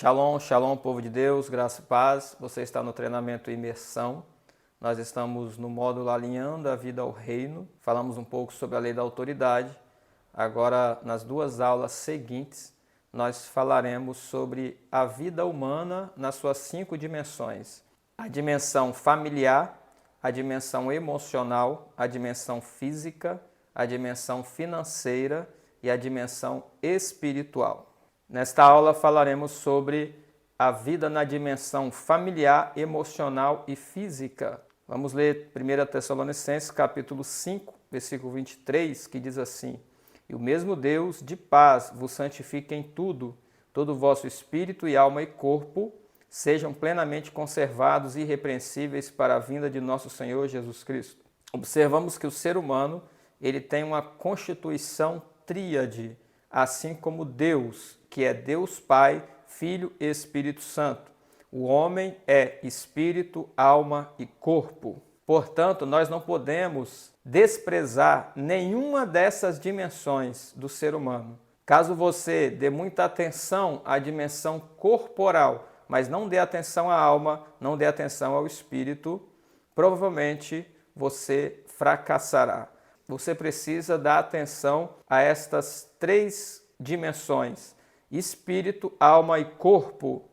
Shalom, shalom, povo de Deus, graça e paz. Você está no treinamento Imersão. Nós estamos no módulo Alinhando a Vida ao Reino. Falamos um pouco sobre a lei da autoridade. Agora, nas duas aulas seguintes, nós falaremos sobre a vida humana nas suas 5 dimensões. A dimensão familiar, a dimensão emocional, a dimensão física, a dimensão financeira e a dimensão espiritual. Nesta aula falaremos sobre a vida na dimensão familiar, emocional e física. Vamos ler 1 Tessalonicenses capítulo 5, versículo 23, que diz assim: E o mesmo Deus de paz vos santifique em tudo, todo o vosso espírito e alma e corpo sejam plenamente conservados e irrepreensíveis para a vinda de nosso Senhor Jesus Cristo. Observamos que o ser humano ele tem uma constituição tríade, assim como Deus, que é Deus Pai, Filho e Espírito Santo. O homem é espírito, alma e corpo. Portanto, nós não podemos desprezar nenhuma dessas dimensões do ser humano. Caso você dê muita atenção à dimensão corporal, mas não dê atenção à alma, não dê atenção ao espírito, provavelmente você fracassará. Você precisa dar atenção a estas 3 dimensões: espírito, alma e corpo.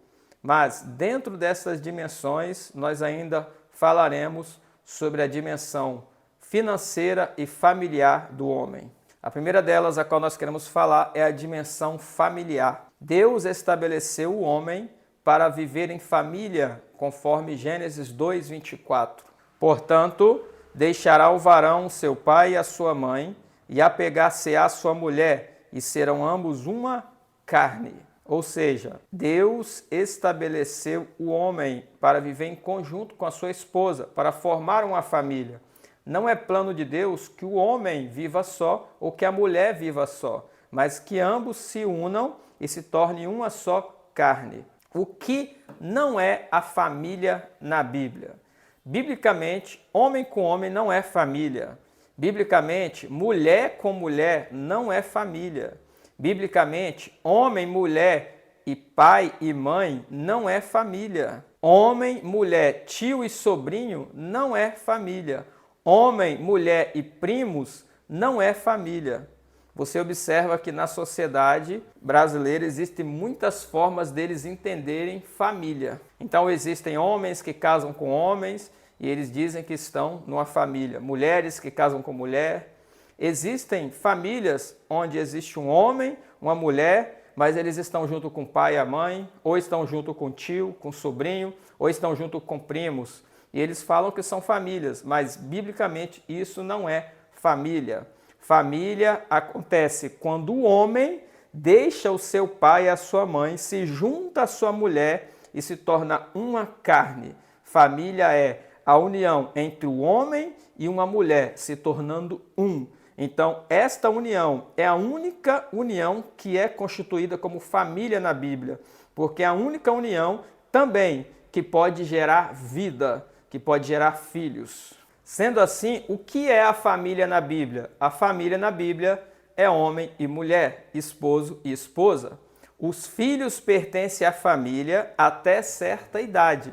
Mas dentro dessas dimensões, nós ainda falaremos sobre a dimensão financeira e familiar do homem. A primeira delas, a qual nós queremos falar, é a dimensão familiar. Deus estabeleceu o homem para viver em família, conforme Gênesis 2:24. Portanto, deixará o varão seu pai e a sua mãe, e apegar-se-á a sua mulher, e serão ambos uma carne. Ou seja, Deus estabeleceu o homem para viver em conjunto com a sua esposa, para formar uma família. Não é plano de Deus que o homem viva só ou que a mulher viva só, mas que ambos se unam e se tornem uma só carne. O que não é a família na Bíblia? Biblicamente, homem com homem não é família. Biblicamente, mulher com mulher não é família. Biblicamente, homem, mulher e pai e mãe não é família. Homem, mulher, tio e sobrinho não é família. Homem, mulher e primos não é família. Você observa que na sociedade brasileira existem muitas formas deles entenderem família. Então existem homens que casam com homens e eles dizem que estão numa família. Mulheres que casam com mulher. Existem famílias onde existe um homem, uma mulher, mas eles estão junto com o pai e a mãe, ou estão junto com o tio, com o sobrinho, ou estão junto com primos. E eles falam que são famílias, mas biblicamente isso não é família. Família acontece quando o homem deixa o seu pai e a sua mãe, se junta à sua mulher e se torna uma carne. Família é a união entre o homem e uma mulher, se tornando um. Então, esta união é a única união que é constituída como família na Bíblia, porque é a única união também que pode gerar vida, que pode gerar filhos. Sendo assim, o que é a família na Bíblia? A família na Bíblia é homem e mulher, esposo e esposa. Os filhos pertencem à família até certa idade,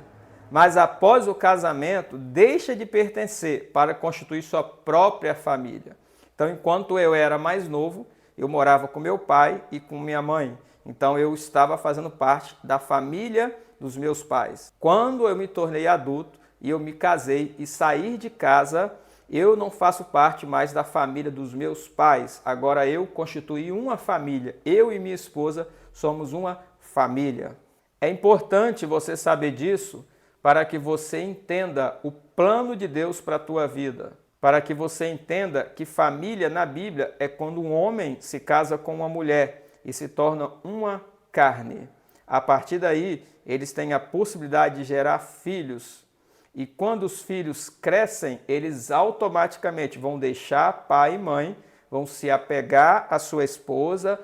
mas após o casamento deixa de pertencer para constituir sua própria família. Então, enquanto eu era mais novo, eu morava com meu pai e com minha mãe. Então, eu estava fazendo parte da família dos meus pais. Quando eu me tornei adulto e eu me casei e saí de casa, eu não faço parte mais da família dos meus pais. Agora eu constituí uma família. Eu e minha esposa somos uma família. É importante você saber disso para que você entenda o plano de Deus para a tua vida. Para que você entenda que família na Bíblia é quando um homem se casa com uma mulher e se torna uma carne. A partir daí, eles têm a possibilidade de gerar filhos. E quando os filhos crescem, eles automaticamente vão deixar pai e mãe, vão se apegar à sua esposa,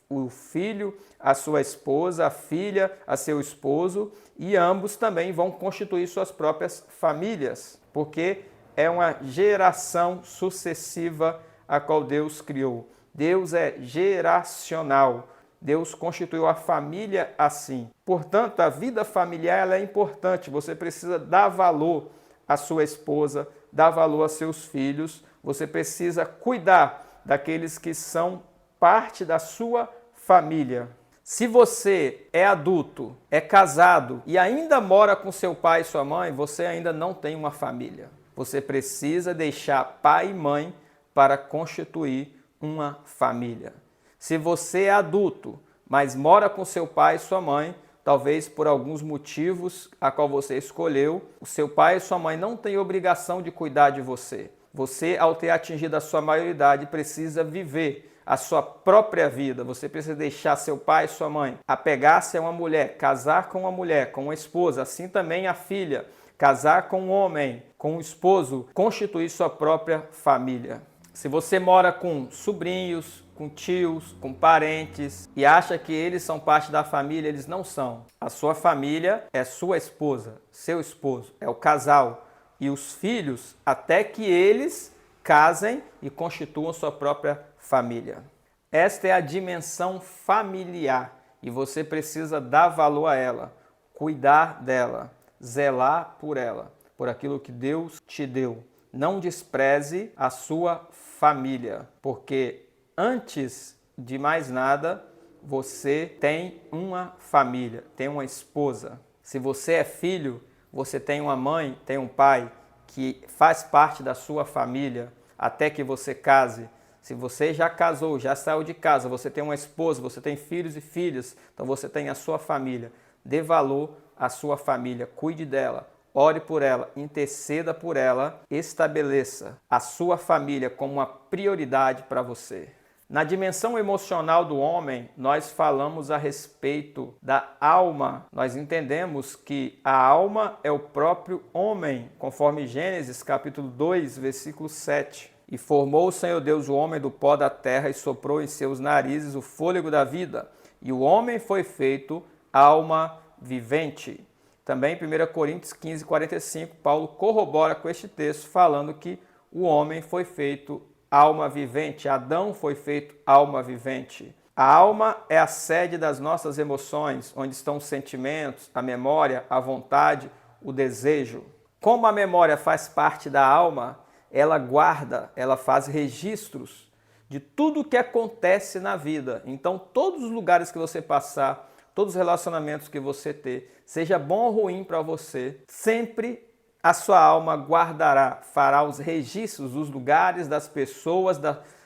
o filho à sua esposa, a filha a seu esposo, e ambos também vão constituir suas próprias famílias, porque é uma geração sucessiva a qual Deus criou. Deus é geracional. Deus constituiu a família assim. Portanto, a vida familiar ela é importante. Você precisa dar valor à sua esposa, dar valor a seus filhos. Você precisa cuidar daqueles que são parte da sua família. Se você é adulto, é casado e ainda mora com seu pai e sua mãe, você ainda não tem uma família. Você precisa deixar pai e mãe para constituir uma família. Se você é adulto, mas mora com seu pai e sua mãe, talvez por alguns motivos a qual você escolheu, o seu pai e sua mãe não têm obrigação de cuidar de você. Você, ao ter atingido a sua maioridade, precisa viver a sua própria vida. Você precisa deixar seu pai e sua mãe apegar-se a uma mulher, casar com uma esposa, assim também a filha, casar com um homem, com um esposo, constituir sua própria família. Se você mora com sobrinhos, com tios, com parentes e acha que eles são parte da família, eles não são. A sua família é sua esposa, seu esposo, é o casal e os filhos até que eles casem e constituam sua própria família. Esta é a dimensão familiar e você precisa dar valor a ela, cuidar dela, zelar por ela, por aquilo que Deus te deu. Não despreze a sua família, porque antes de mais nada, você tem uma família, tem uma esposa. Se você é filho, você tem uma mãe, tem um pai que faz parte da sua família até que você case. Se você já casou, já saiu de casa, você tem uma esposa, você tem filhos e filhas, então você tem a sua família. Dê valor à sua família, cuide dela. Ore por ela, interceda por ela, estabeleça a sua família como uma prioridade para você. Na dimensão emocional do homem, nós falamos a respeito da alma. Nós entendemos que a alma é o próprio homem, conforme Gênesis capítulo 2, versículo 7. E formou o Senhor Deus o homem do pó da terra e soprou em seus narizes o fôlego da vida. E o homem foi feito alma vivente. Também 1 Coríntios 15, 45, Paulo corrobora com este texto, falando que o homem foi feito alma vivente, Adão foi feito alma vivente. A alma é a sede das nossas emoções, onde estão os sentimentos, a memória, a vontade, o desejo. Como a memória faz parte da alma, ela guarda, ela faz registros de tudo o que acontece na vida. Então, todos os lugares que você passar, todos os relacionamentos que você ter, seja bom ou ruim para você, sempre a sua alma guardará, fará os registros dos lugares, das pessoas,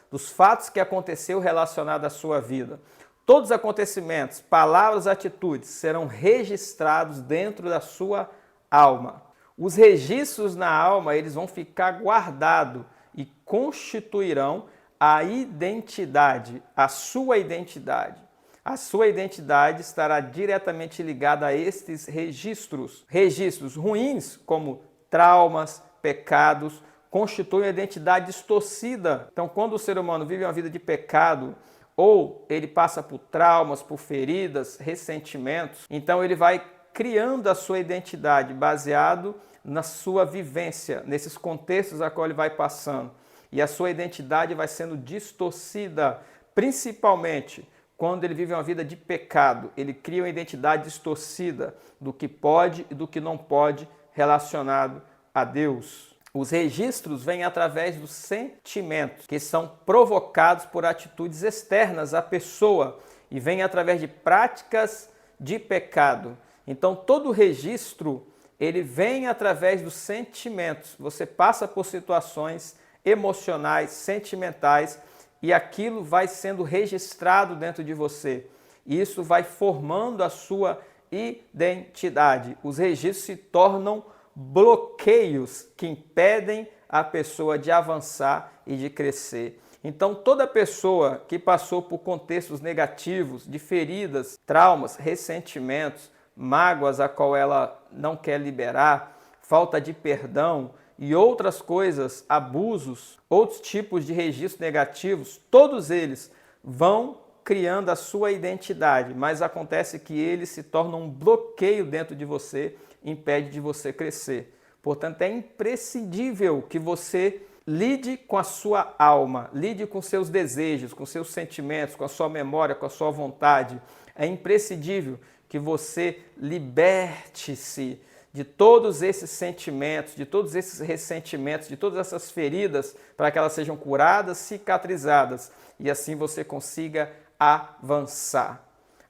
dos fatos que aconteceu relacionado à sua vida. Todos os acontecimentos, palavras, atitudes serão registrados dentro da sua alma. Os registros na alma, eles vão ficar guardados e constituirão a identidade, a sua identidade. A sua identidade estará diretamente ligada a estes registros. Registros ruins, como traumas, pecados, constituem a identidade distorcida. Então, quando o ser humano vive uma vida de pecado, ou ele passa por traumas, por feridas, ressentimentos, então ele vai criando a sua identidade baseado na sua vivência, nesses contextos a qual ele vai passando. E a sua identidade vai sendo distorcida, principalmente quando ele vive uma vida de pecado. Ele cria uma identidade distorcida do que pode e do que não pode relacionado a Deus. Os registros vêm através dos sentimentos, que são provocados por atitudes externas à pessoa e vêm através de práticas de pecado. Então, todo registro, ele vem através dos sentimentos. Você passa por situações emocionais, sentimentais, e aquilo vai sendo registrado dentro de você. E isso vai formando a sua identidade. Os registros se tornam bloqueios que impedem a pessoa de avançar e de crescer. Então, toda pessoa que passou por contextos negativos, de feridas, traumas, ressentimentos, mágoas a qual ela não quer liberar, falta de perdão e outras coisas, abusos, outros tipos de registros negativos, todos eles vão criando a sua identidade, mas acontece que eles se tornam um bloqueio dentro de você, impede de você crescer. Portanto, é imprescindível que você lide com a sua alma, lide com seus desejos, com seus sentimentos, com a sua memória, com a sua vontade. É imprescindível que você liberte-se de todos esses sentimentos, de todos esses ressentimentos, de todas essas feridas, para que elas sejam curadas, cicatrizadas, e assim você consiga avançar.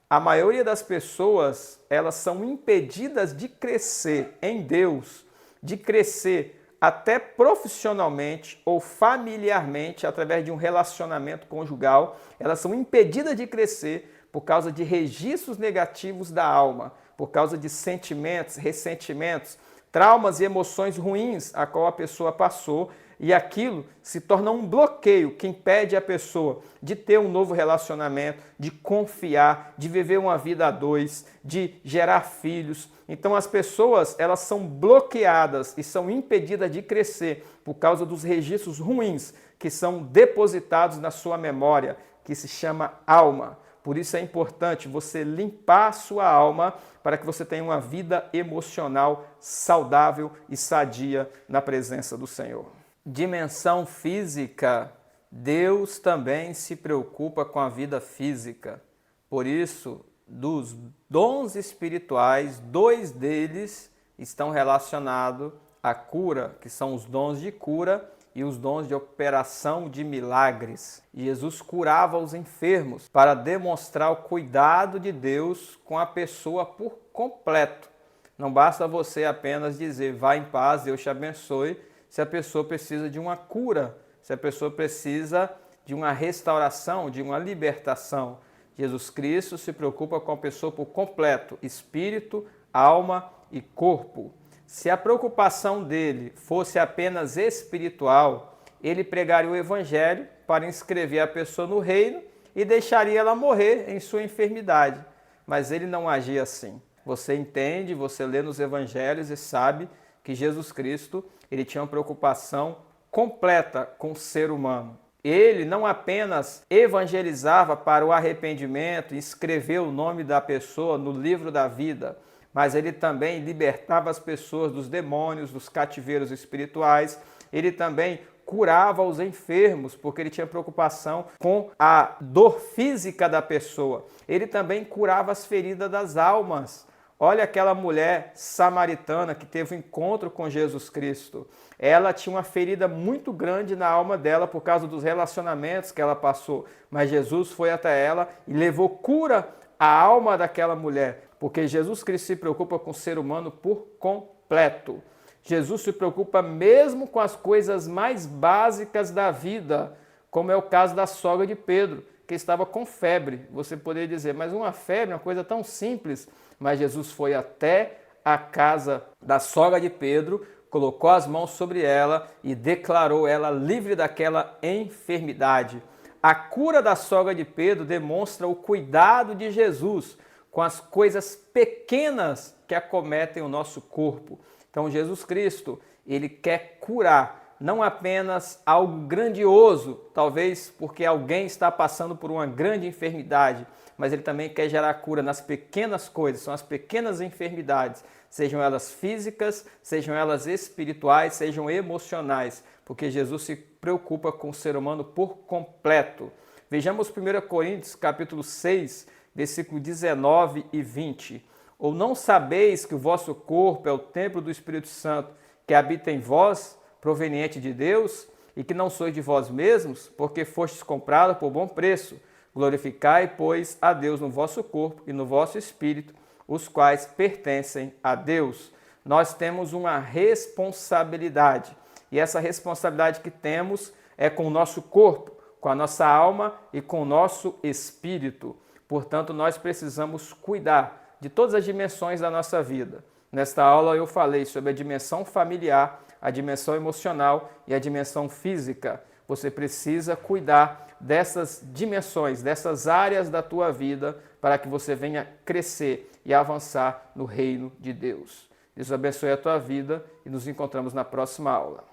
A maioria das pessoas, elas são impedidas de crescer em Deus, de crescer até profissionalmente ou familiarmente, através de um relacionamento conjugal. Elas são impedidas de crescer por causa de registros negativos da alma, por causa de sentimentos, ressentimentos, traumas e emoções ruins a qual a pessoa passou, e aquilo se torna um bloqueio que impede a pessoa de ter um novo relacionamento, de confiar, de viver uma vida a dois, de gerar filhos. Então as pessoas, elas são bloqueadas e são impedidas de crescer por causa dos registros ruins que são depositados na sua memória, que se chama alma. Por isso é importante você limpar a sua alma para que você tenha uma vida emocional saudável e sadia na presença do Senhor. Dimensão física, Deus também se preocupa com a vida física. Por isso, dos dons espirituais, 2 deles estão relacionados à cura, que são os dons de cura e os dons de operação de milagres. Jesus curava os enfermos para demonstrar o cuidado de Deus com a pessoa por completo. Não basta você apenas dizer, vá em paz, Deus te abençoe, se a pessoa precisa de uma cura, se a pessoa precisa de uma restauração, de uma libertação. Jesus Cristo se preocupa com a pessoa por completo, espírito, alma e corpo. Se a preocupação dele fosse apenas espiritual, ele pregaria o evangelho para inscrever a pessoa no reino e deixaria ela morrer em sua enfermidade. Mas ele não agia assim. Você entende, você lê nos evangelhos e sabe que Jesus Cristo, ele tinha uma preocupação completa com o ser humano. Ele não apenas evangelizava para o arrependimento e escreveu o nome da pessoa no livro da vida, mas ele também libertava as pessoas dos demônios, dos cativeiros espirituais. Ele também curava os enfermos, porque ele tinha preocupação com a dor física da pessoa. Ele também curava as feridas das almas. Olha aquela mulher samaritana que teve um encontro com Jesus Cristo. Ela tinha uma ferida muito grande na alma dela por causa dos relacionamentos que ela passou. Mas Jesus foi até ela e levou cura à alma daquela mulher. Porque Jesus Cristo se preocupa com o ser humano por completo. Jesus se preocupa mesmo com as coisas mais básicas da vida, como é o caso da sogra de Pedro, que estava com febre. Você poderia dizer, mas uma febre é uma coisa tão simples. Mas Jesus foi até a casa da sogra de Pedro, colocou as mãos sobre ela e declarou ela livre daquela enfermidade. A cura da sogra de Pedro demonstra o cuidado de Jesus com as coisas pequenas que acometem o nosso corpo. Então Jesus Cristo, ele quer curar não apenas algo grandioso, talvez porque alguém está passando por uma grande enfermidade, mas ele também quer gerar cura nas pequenas coisas, são as pequenas enfermidades, sejam elas físicas, sejam elas espirituais, sejam emocionais, porque Jesus se preocupa com o ser humano por completo. Vejamos 1 Coríntios capítulo 6, versículo 19 e 20. Ou não sabeis que o vosso corpo é o templo do Espírito Santo, que habita em vós, proveniente de Deus, e que não sois de vós mesmos, porque fostes comprados por bom preço. Glorificai, pois, a Deus no vosso corpo e no vosso espírito, os quais pertencem a Deus. Nós temos uma responsabilidade, e essa responsabilidade que temos é com o nosso corpo, com a nossa alma e com o nosso espírito. Portanto, nós precisamos cuidar de todas as dimensões da nossa vida. Nesta aula eu falei sobre a dimensão familiar, a dimensão emocional e a dimensão física. Você precisa cuidar dessas dimensões, dessas áreas da tua vida para que você venha crescer e avançar no reino de Deus. Deus abençoe a tua vida e nos encontramos na próxima aula.